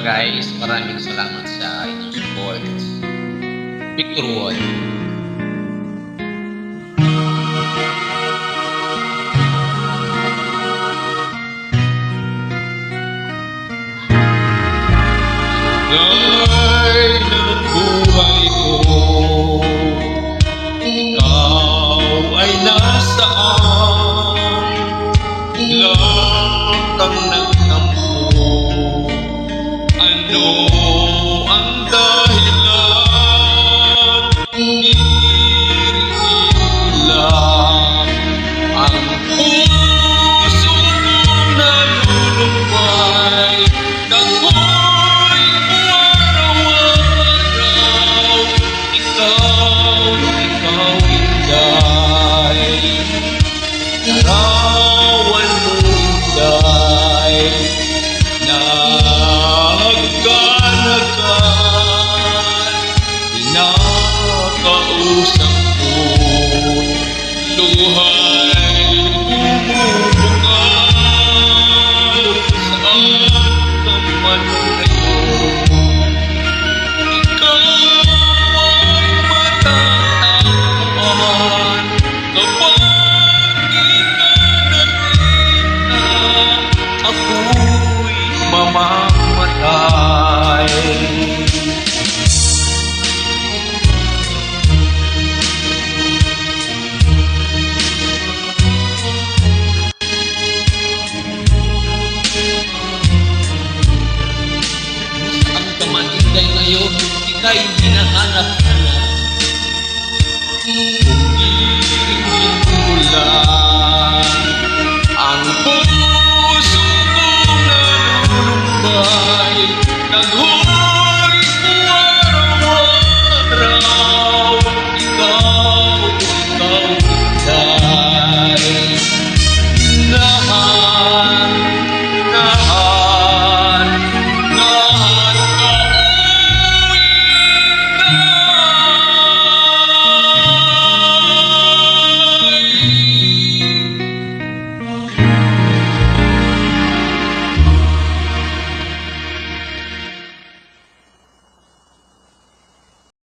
guys, maraming salamat sa inyong support. Victor Wall. Gay ng buhay ko, ikaw ay nasaan? Biglang kang nagtampo. Ano ang dahilan? Inirin lang ang puso kong nalulumbay. Ako'y araw-araw, ikaw Inday. Larawan mo Inday, pinakausap ko, luhay bumubugal. Saan ka man ngayon, ikaw ay matatagpuan. Kapag di ka nakita, ako'y mamamatay. Inday ngayon, ika'y hinahanap-hanap. Kung iringin mo lang